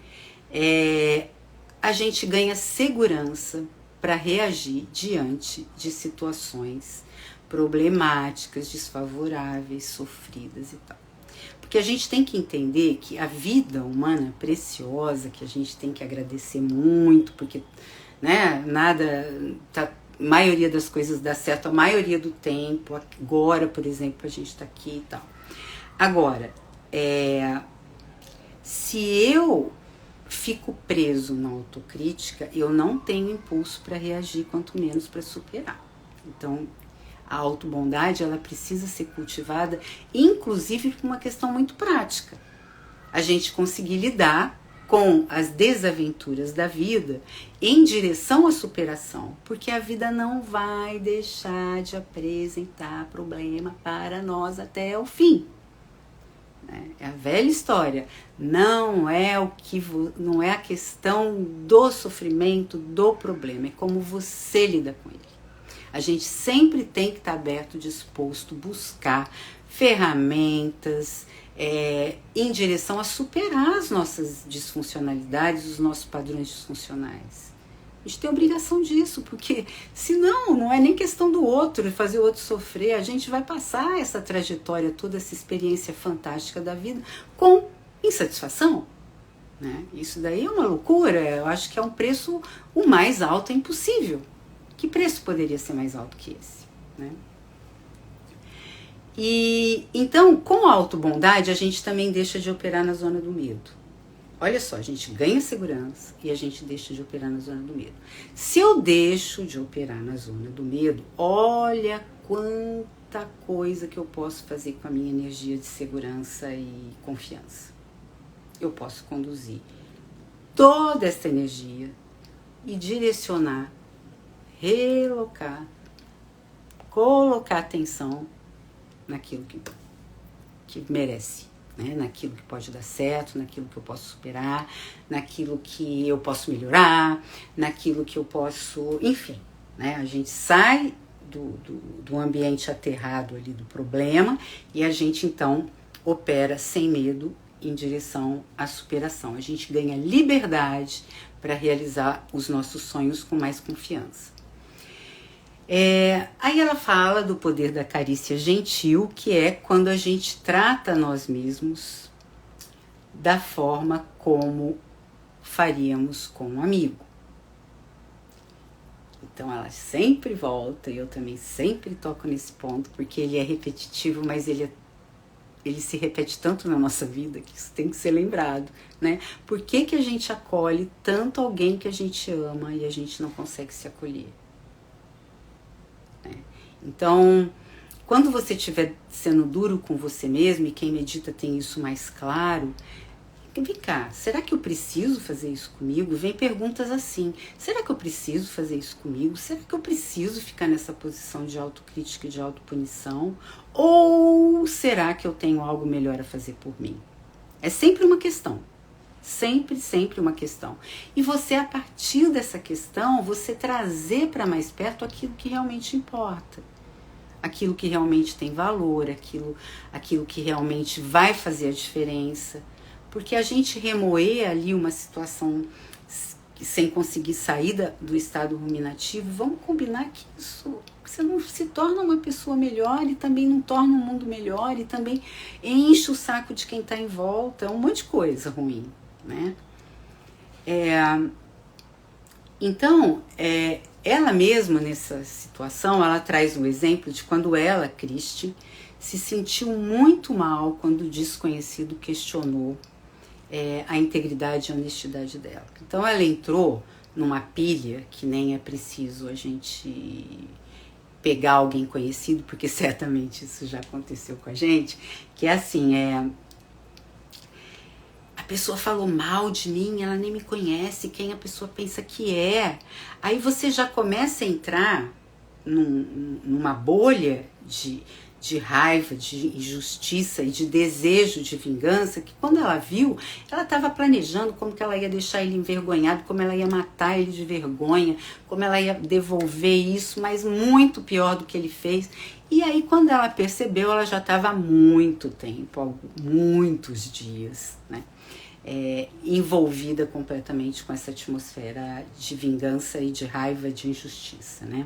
A gente ganha segurança para reagir diante de situações problemáticas, desfavoráveis, sofridas e tal. Porque a gente tem que entender que a vida humana preciosa, que a gente tem que agradecer muito, porque, né, a maioria das coisas dá certo a maioria do tempo. Agora, por exemplo, a gente está aqui e tal. Agora, se eu fico preso na autocrítica, eu não tenho impulso para reagir, quanto menos para superar. Então, a autobondade, ela precisa ser cultivada, inclusive por uma questão muito prática. A gente conseguir lidar com as desaventuras da vida em direção à superação, porque a vida não vai deixar de apresentar problema para nós até o fim. É a velha história. Não é a questão do sofrimento, do problema, é como você lida com ele. A gente sempre tem que estar aberto, disposto, buscar ferramentas em direção a superar as nossas disfuncionalidades, os nossos padrões disfuncionais. A gente tem obrigação disso, porque senão não é nem questão do outro, fazer o outro sofrer. A gente vai passar essa trajetória toda, essa experiência fantástica da vida com insatisfação, né? Isso daí é uma loucura. Eu acho que é um preço o mais alto, é impossível. Que preço poderia ser mais alto que esse, né? E então, com a autobondade, a gente também deixa de operar na zona do medo. Olha só, a gente ganha segurança e a gente deixa de operar na zona do medo. Se eu deixo de operar na zona do medo, olha quanta coisa que eu posso fazer com a minha energia de segurança e confiança. Eu posso conduzir toda essa energia e direcionar, relocar, colocar atenção naquilo que merece, né? Naquilo que pode dar certo, naquilo que eu posso superar, naquilo que eu posso melhorar, naquilo que eu posso, enfim, né? A gente sai do ambiente aterrado ali do problema e a gente então opera sem medo em direção à superação. A gente ganha liberdade para realizar os nossos sonhos com mais confiança. Aí ela fala do poder da carícia gentil, que é quando a gente trata nós mesmos da forma como faríamos com um amigo. Então ela sempre volta, e eu também sempre toco nesse ponto, porque ele é repetitivo, mas ele se repete tanto na nossa vida que isso tem que ser lembrado, né? Por que a gente acolhe tanto alguém que a gente ama e a gente não consegue se acolher? Então, quando você estiver sendo duro com você mesmo, e quem medita tem isso mais claro, vem cá, será que eu preciso fazer isso comigo? Vem perguntas assim, será que eu preciso fazer isso comigo? Será que eu preciso ficar nessa posição de autocrítica e de autopunição? Ou será que eu tenho algo melhor a fazer por mim? É sempre uma questão. Sempre uma questão. E você, a partir dessa questão, você trazer para mais perto aquilo que realmente importa. aquilo que realmente tem valor, aquilo que realmente vai fazer a diferença. Porque a gente remoer ali uma situação sem conseguir sair do estado ruminativo, vamos combinar que isso, você não se torna uma pessoa melhor e também não torna um mundo melhor e também enche o saco de quem está em volta, é um monte de coisa ruim, né? Então, ela mesma nessa situação, ela traz um exemplo de quando ela, Christie, se sentiu muito mal quando o desconhecido questionou a integridade e a honestidade dela. Então ela entrou numa pilha que nem é preciso a gente pegar alguém conhecido, porque certamente isso já aconteceu com a gente, que é assim, a pessoa falou mal de mim, ela nem me conhece, quem a pessoa pensa que é. Aí você já começa a entrar numa bolha de raiva, de injustiça e de desejo de vingança, que quando ela viu, ela estava planejando como que ela ia deixar ele envergonhado, como ela ia matar ele de vergonha, como ela ia devolver isso, mas muito pior do que ele fez. E aí quando ela percebeu, ela já estava há muito tempo, muitos dias, né? Envolvida completamente com essa atmosfera de vingança e de raiva, de injustiça, né?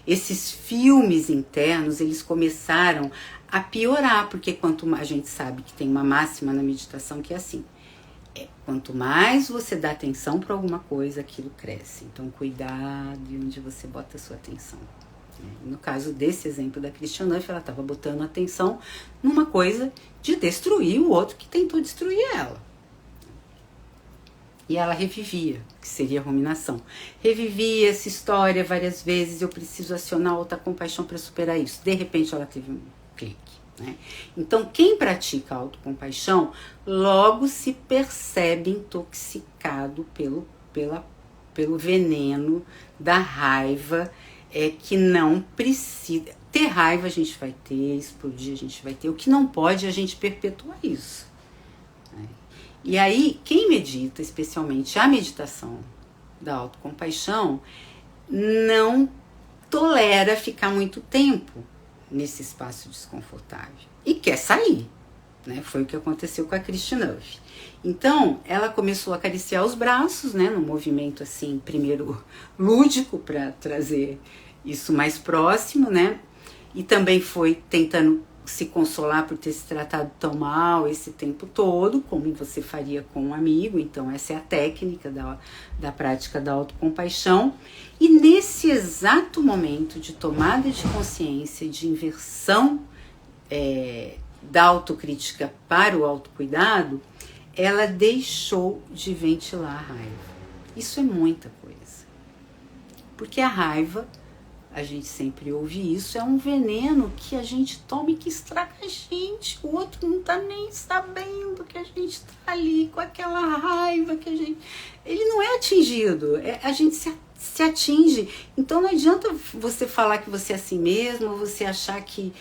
Esses filmes internos, eles começaram a piorar, porque quanto mais a gente sabe que tem uma máxima na meditação que é assim, quanto mais você dá atenção para alguma coisa, aquilo cresce. Então, cuidado de onde você bota a sua atenção. No caso desse exemplo da Christiane Neuf, ela estava botando atenção numa coisa de destruir o outro que tentou destruir ela. E ela revivia, que seria a ruminação. Revivia essa história várias vezes, eu preciso acionar outra compaixão para superar isso. De repente ela teve um clique, né? Então quem pratica a autocompaixão logo se percebe intoxicado pelo veneno da raiva, que não precisa. Ter raiva a gente vai ter, explodir a gente vai ter. O que não pode é a gente perpetuar isso. E aí, quem medita, especialmente a meditação da autocompaixão, não tolera ficar muito tempo nesse espaço desconfortável e quer sair, né? Foi o que aconteceu com a Christiane Neuf. Então, ela começou a acariciar os braços, né, num movimento assim, primeiro lúdico para trazer isso mais próximo, né? E também foi tentando se consolar por ter se tratado tão mal esse tempo todo, como você faria com um amigo. Então essa é a técnica da prática da autocompaixão. E nesse exato momento de tomada de consciência, de inversão da autocrítica para o autocuidado, ela deixou de ventilar a raiva. Isso é muita coisa. Porque a raiva, a gente sempre ouve isso, é um veneno que a gente toma e que estraga a gente. O outro não tá nem sabendo que a gente tá ali com aquela raiva que a gente... Ele não é atingido, a gente se atinge. Então não adianta você falar que você é assim mesmo, ou você achar que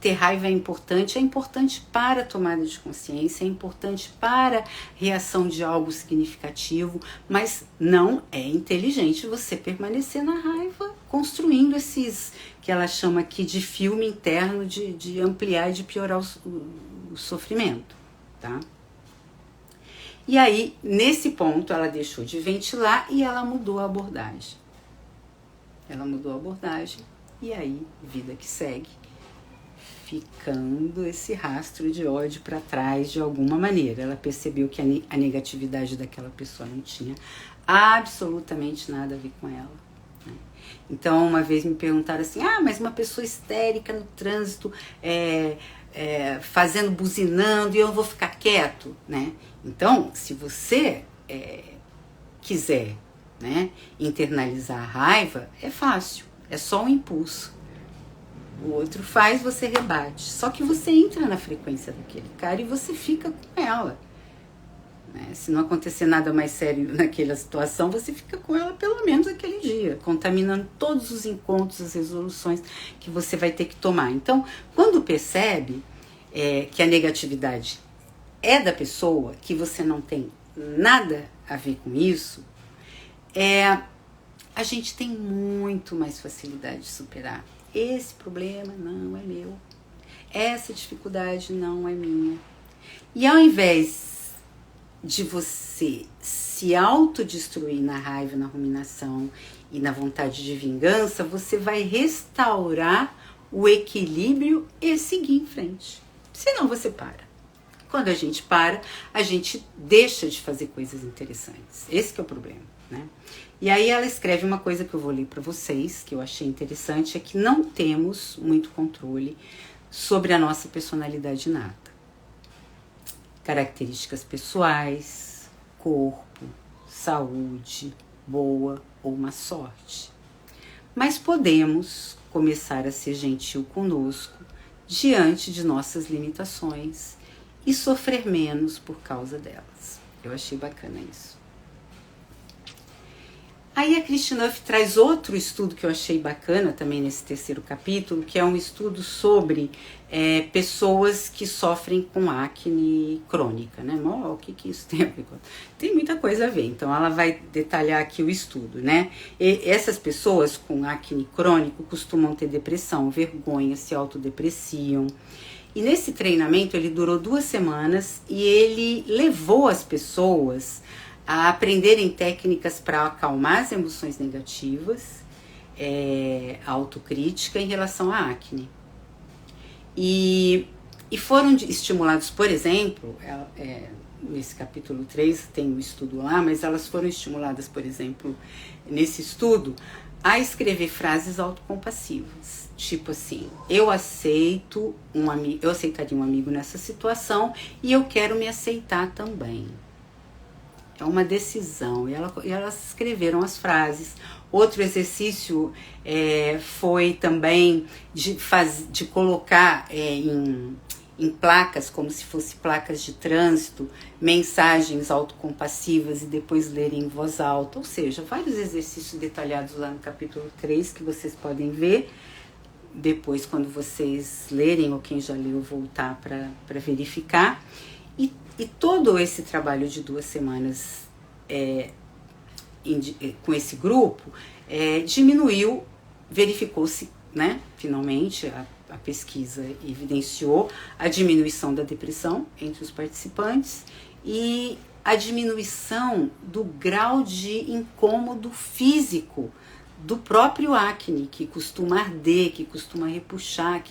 ter raiva é importante para a tomada de consciência, é importante para a reação de algo significativo, mas não é inteligente você permanecer na raiva, construindo esses, que ela chama aqui de filme interno, de ampliar e de piorar o sofrimento, tá? E aí, nesse ponto, ela deixou de ventilar e ela mudou a abordagem. E aí, vida que segue, ficando esse rastro de ódio para trás de alguma maneira. Ela percebeu que a negatividade daquela pessoa não tinha absolutamente nada a ver com ela, né? Então, uma vez me perguntaram assim, mas uma pessoa histérica no trânsito, fazendo, buzinando, e eu vou ficar quieto, né? Então, se você quiser, né, internalizar a raiva, é fácil, é só um impulso. O outro faz, você rebate. Só que você entra na frequência daquele cara e você fica com ela, né? Se não acontecer nada mais sério naquela situação, você fica com ela pelo menos aquele dia, contaminando todos os encontros, as resoluções que você vai ter que tomar. Então, quando percebe que a negatividade é da pessoa, que você não tem nada a ver com isso, a gente tem muito mais facilidade de superar. esse problema não é meu, essa dificuldade não é minha. E ao invés de você se autodestruir na raiva, na ruminação e na vontade de vingança, você vai restaurar o equilíbrio e seguir em frente. Senão você para. Quando a gente para, a gente deixa de fazer coisas interessantes. Esse que é o problema, né? E aí ela escreve uma coisa que eu vou ler para vocês, que eu achei interessante, é que não temos muito controle sobre a nossa personalidade inata. Características pessoais, corpo, saúde, boa ou má sorte. Mas podemos começar a ser gentil conosco diante de nossas limitações e sofrer menos por causa delas. Eu achei bacana isso. Aí a Kristin Neff traz outro estudo que eu achei bacana também nesse terceiro capítulo, que é um estudo sobre pessoas que sofrem com acne crônica, né? O que isso tem a ver com? Tem muita coisa a ver, então ela vai detalhar aqui o estudo, né? E essas pessoas com acne crônico costumam ter depressão, vergonha, se autodepreciam. E nesse treinamento ele durou 2 semanas e ele levou as pessoas a aprenderem técnicas para acalmar as emoções negativas, autocrítica em relação à acne. E foram estimulados, por exemplo, nesse capítulo 3 tem um estudo lá, mas elas foram estimuladas, por exemplo, nesse estudo, a escrever frases autocompassivas. Tipo assim, eu aceitaria um amigo nessa situação e eu quero me aceitar também. É uma decisão. E elas escreveram as frases. Outro exercício foi também de colocar em placas, como se fossem placas de trânsito, mensagens autocompassivas e depois lerem em voz alta. Ou seja, vários exercícios detalhados lá no capítulo 3 que vocês podem ver. Depois, quando vocês lerem, ou quem já leu, voltar para verificar. E todo esse trabalho de 2 semanas com esse grupo diminuiu, verificou-se, né? Finalmente a pesquisa evidenciou a diminuição da depressão entre os participantes e a diminuição do grau de incômodo físico do próprio acne, que costuma arder, que costuma repuxar,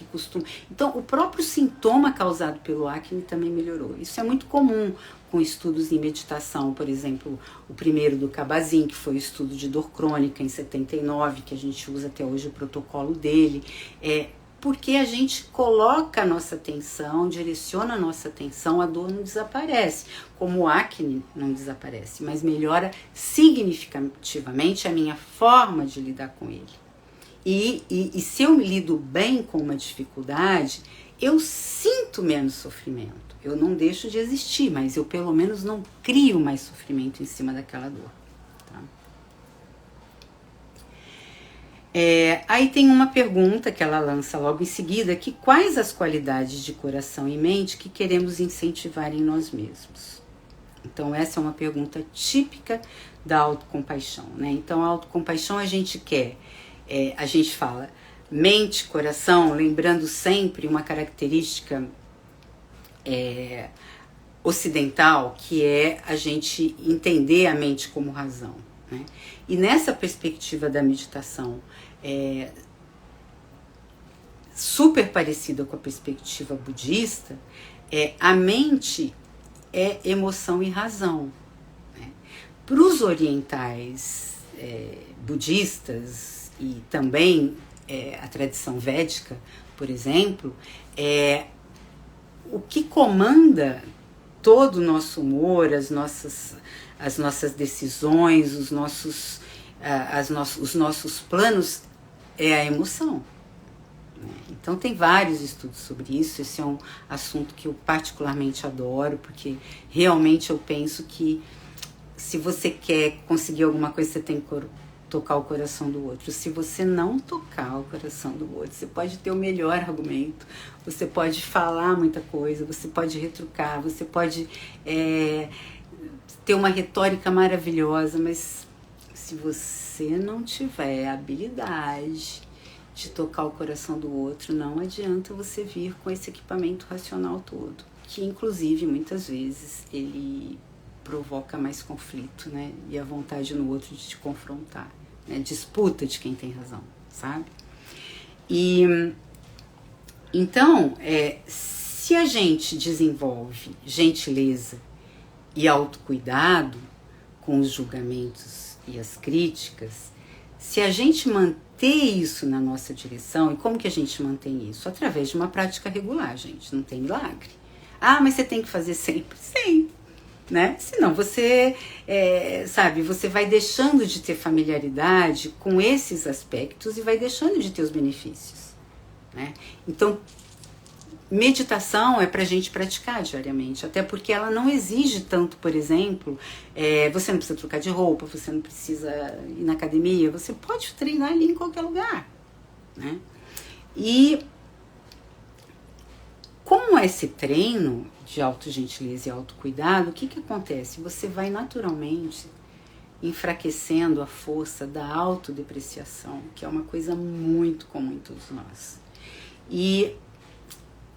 Então, o próprio sintoma causado pelo acne também melhorou. Isso é muito comum com estudos em meditação, por exemplo, o primeiro do Kabat-Zinn, que foi o estudo de dor crônica em 79, que a gente usa até hoje o protocolo dele, porque a gente coloca a nossa atenção, direciona a nossa atenção, a dor não desaparece, como o acne não desaparece, mas melhora significativamente a minha forma de lidar com ele. E se eu me lido bem com uma dificuldade, eu sinto menos sofrimento. Eu não deixo de existir, mas eu pelo menos não crio mais sofrimento em cima daquela dor. Tá? Aí tem uma pergunta que ela lança logo em seguida, que quais as qualidades de coração e mente que queremos incentivar em nós mesmos? Então essa é uma pergunta típica da autocompaixão, né? Então a autocompaixão a gente quer, a gente fala mente, coração, lembrando sempre uma característica ocidental, que é a gente entender a mente como razão, né? E nessa perspectiva da meditação, super parecida com a perspectiva budista, a mente é emoção e razão, né? Para os orientais budistas e também a tradição védica, por exemplo, o que comanda todo o nosso humor, as nossas decisões, os nossos planos, é a emoção. Então tem vários estudos sobre isso. Esse é um assunto que eu particularmente adoro, porque realmente eu penso que se você quer conseguir alguma coisa, você tem que tocar o coração do outro. Se você não tocar o coração do outro, você pode ter o melhor argumento, você pode falar muita coisa, você pode retrucar, você pode ter uma retórica maravilhosa, mas se você não tiver a habilidade de tocar o coração do outro, não adianta você vir com esse equipamento racional todo, que inclusive muitas vezes ele provoca mais conflito, né? E a vontade no outro de te confrontar, né? Disputa de quem tem razão, sabe? E então, se a gente desenvolve gentileza e autocuidado com os julgamentos e as críticas, se a gente manter isso na nossa direção, e como que a gente mantém isso? Através de uma prática regular, gente, não tem milagre. Ah, mas você tem que fazer sempre? Sim, né? Senão você, sabe, você vai deixando de ter familiaridade com esses aspectos e vai deixando de ter os benefícios, né? Então, meditação é pra gente praticar diariamente, até porque ela não exige tanto, por exemplo, você não precisa trocar de roupa, você não precisa ir na academia, você pode treinar ali em qualquer lugar, né? E com esse treino de autogentileza e autocuidado, o que acontece? Você vai naturalmente enfraquecendo a força da autodepreciação, que é uma coisa muito comum em todos nós. E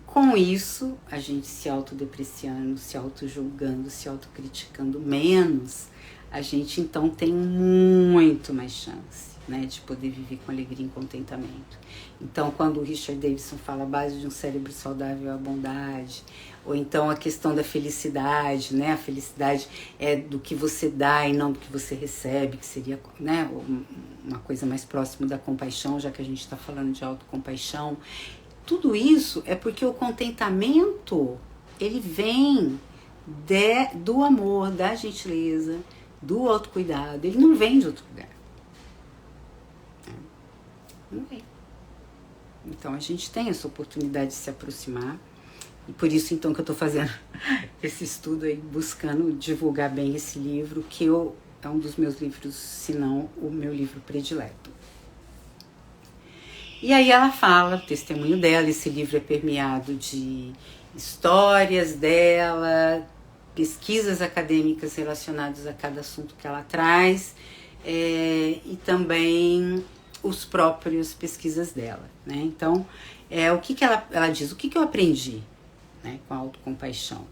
com isso, a gente se autodepreciando, se autojulgando, se autocriticando menos, a gente então tem muito mais chance, né, de poder viver com alegria e contentamento. Então, quando o Richard Davidson fala a base de um cérebro saudável é a bondade, ou então a questão da felicidade, né, a felicidade é do que você dá e não do que você recebe, que seria, né, uma coisa mais próxima da compaixão, já que a gente está falando de autocompaixão. Tudo isso é porque o contentamento, ele vem do amor, da gentileza, do autocuidado. Ele não vem de outro lugar. Não vem. Então a gente tem essa oportunidade de se aproximar. E por isso então que eu estou fazendo esse estudo aí, buscando divulgar bem esse livro, que é um dos meus livros, se não o meu livro predileto. E aí ela fala, o testemunho dela, esse livro é permeado de histórias dela, pesquisas acadêmicas relacionadas a cada assunto que ela traz, e também os próprios pesquisas dela, né? Então, o que ela diz? O que eu aprendi, né, com a autocompaixão?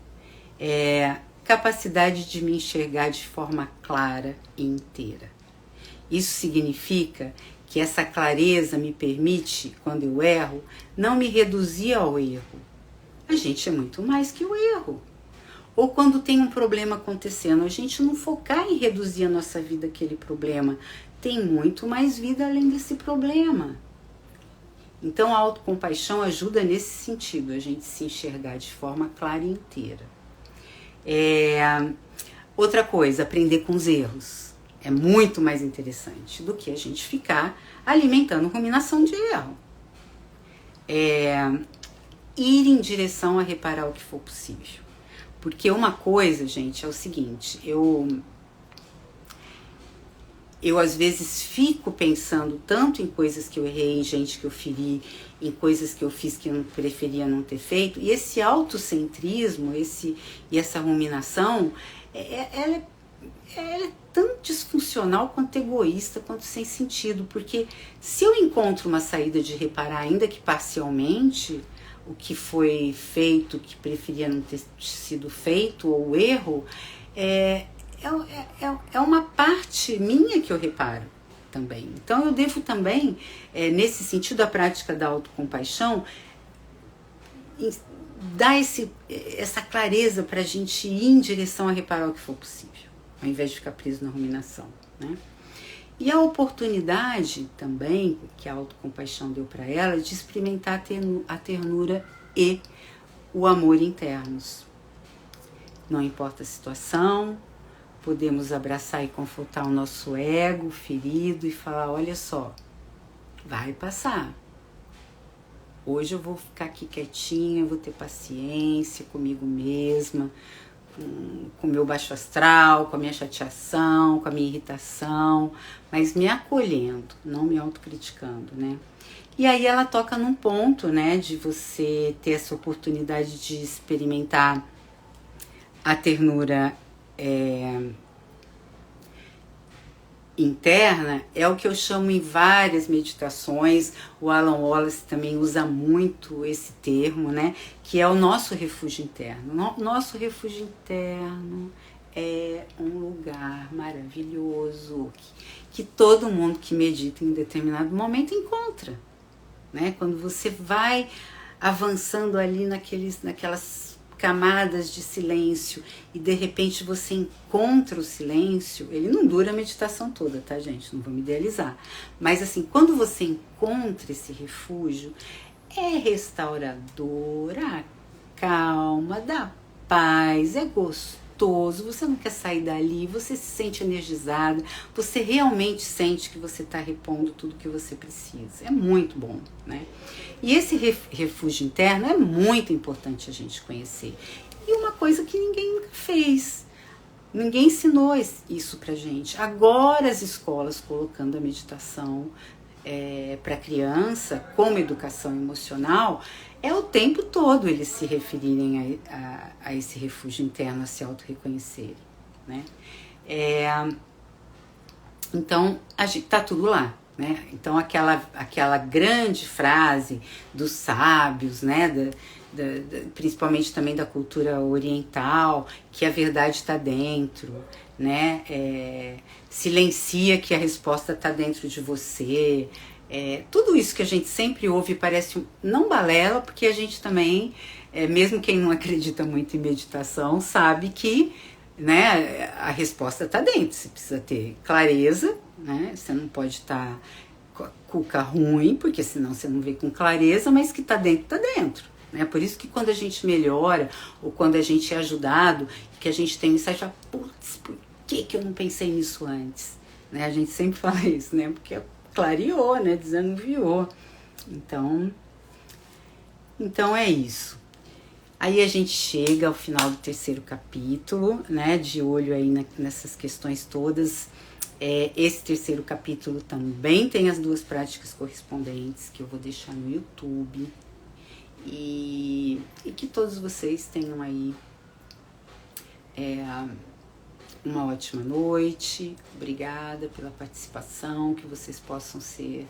Capacidade de me enxergar de forma clara e inteira. Isso significa que essa clareza me permite, quando eu erro, não me reduzir ao erro. A gente é muito mais que o erro. Ou quando tem um problema acontecendo, a gente não focar em reduzir a nossa vida àquele problema. Tem muito mais vida além desse problema. Então a autocompaixão ajuda nesse sentido, a gente se enxergar de forma clara e inteira. Outra coisa, aprender com os erros. É muito mais interessante do que a gente ficar alimentando ruminação de erro. Ir em direção a reparar o que for possível. Porque uma coisa, gente, é o seguinte, eu às vezes fico pensando tanto em coisas que eu errei, em gente que eu feri, em coisas que eu fiz que eu preferia não ter feito, e esse autocentrismo, e essa ruminação, ela é tão disfuncional quanto egoísta, quanto sem sentido, porque se eu encontro uma saída de reparar, ainda que parcialmente, o que foi feito, que preferia não ter sido feito, ou o erro, é uma parte minha que eu reparo também. Então eu devo também, nesse sentido, a prática da autocompaixão, dar essa clareza para a gente ir em direção a reparar o que for possível, ao invés de ficar preso na ruminação, né? E a oportunidade também que a autocompaixão deu para ela de experimentar a ternura e o amor internos. Não importa a situação, podemos abraçar e confortar o nosso ego ferido e falar, olha só, vai passar. Hoje eu vou ficar aqui quietinha, vou ter paciência comigo mesma, com o meu baixo astral, com a minha chateação, com a minha irritação, mas me acolhendo, não me autocriticando, né? E aí ela toca num ponto, né, de você ter essa oportunidade de experimentar a ternura interna é o que eu chamo em várias meditações, o Alan Wallace também usa muito esse termo, né? Que é o nosso refúgio interno. Nosso refúgio interno é um lugar maravilhoso que todo mundo que medita em determinado momento encontra, né? Quando você vai avançando ali naquelas camadas de silêncio e de repente você encontra o silêncio, ele não dura a meditação toda, tá, gente? Não vamos idealizar. Mas assim, quando você encontra esse refúgio, é restaurador, calma, dá paz, é gostoso, você não quer sair dali, você se sente energizado, você realmente sente que você está repondo tudo que você precisa. É muito bom, né? E esse refúgio interno é muito importante a gente conhecer. E uma coisa que ninguém nunca fez, ninguém ensinou isso pra gente. Agora as escolas colocando a meditação para criança como educação emocional, é o tempo todo eles se referirem a esse refúgio interno, a se auto-reconhecerem, né? Então, a gente tá tudo lá, né? Então, aquela grande frase dos sábios, né? Principalmente também da cultura oriental, que a verdade está dentro, né? Silencia que a resposta está dentro de você. Tudo isso que a gente sempre ouve parece não balela, porque a gente também, mesmo quem não acredita muito em meditação, sabe que, né, a resposta está dentro. Você precisa ter clareza, né? Você não pode estar com a cuca ruim, porque senão você não vê com clareza, mas que está dentro, está dentro. Né? Por isso que quando a gente melhora, ou quando a gente é ajudado, que a gente tem um insight, fala, putz, por que eu não pensei nisso antes? Né? A gente sempre fala isso, né? Porque clareou, né? Desanuviou. Então é isso. Aí a gente chega ao final do 3º capítulo, né? De olho aí nessas questões todas. Esse 3º capítulo também tem as 2 práticas correspondentes que eu vou deixar no YouTube. E que todos vocês tenham aí uma ótima noite. Obrigada pela participação, que vocês possam ser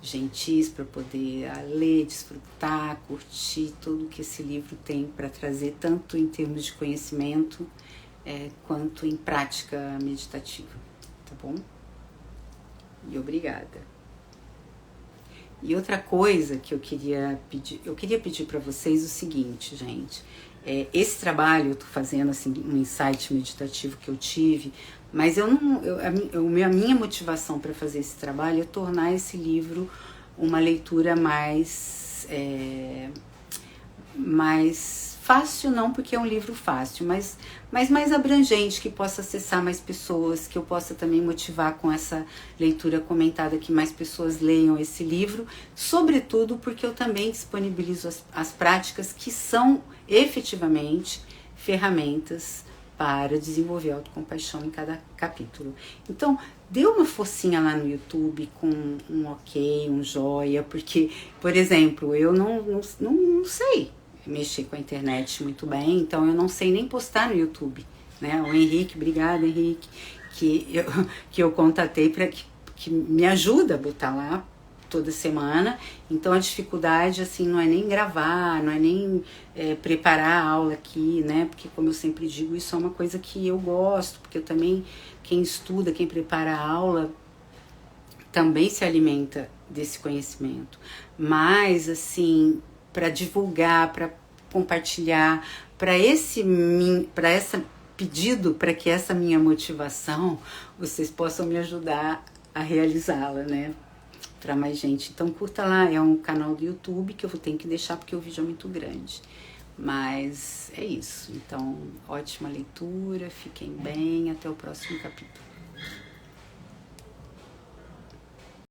gentis para poder ler, desfrutar, curtir tudo que esse livro tem para trazer, tanto em termos de conhecimento quanto em prática meditativa, tá bom? E obrigada. E outra coisa que eu queria pedir para vocês o seguinte, gente, esse trabalho eu tô fazendo assim um insight meditativo que eu tive, mas a minha motivação para fazer esse trabalho é tornar esse livro uma leitura mais fácil, não porque é um livro fácil, mas mais abrangente, que possa acessar mais pessoas, que eu possa também motivar com essa leitura comentada que mais pessoas leiam esse livro, sobretudo porque eu também disponibilizo as práticas que são efetivamente ferramentas para desenvolver autocompaixão em cada capítulo. Então, dê uma forcinha lá no YouTube com um ok, um joia, porque, por exemplo, eu não sei mexer com a internet muito bem, então eu não sei nem postar no YouTube, né? O Henrique, obrigada Henrique, que eu contatei para que me ajuda a botar lá toda semana. Então a dificuldade assim não é nem gravar, não é nem preparar a aula aqui, né? Porque como eu sempre digo, isso é uma coisa que eu gosto, porque eu também, quem estuda, quem prepara a aula também se alimenta desse conhecimento. Mas assim, para divulgar, para compartilhar, para esse pedido, para que essa minha motivação vocês possam me ajudar a realizá-la, né? Para mais gente. Então curta lá, é um canal do YouTube que eu vou ter que deixar porque o vídeo é muito grande. Mas é isso. Então, ótima leitura, fiquem bem, até o próximo capítulo.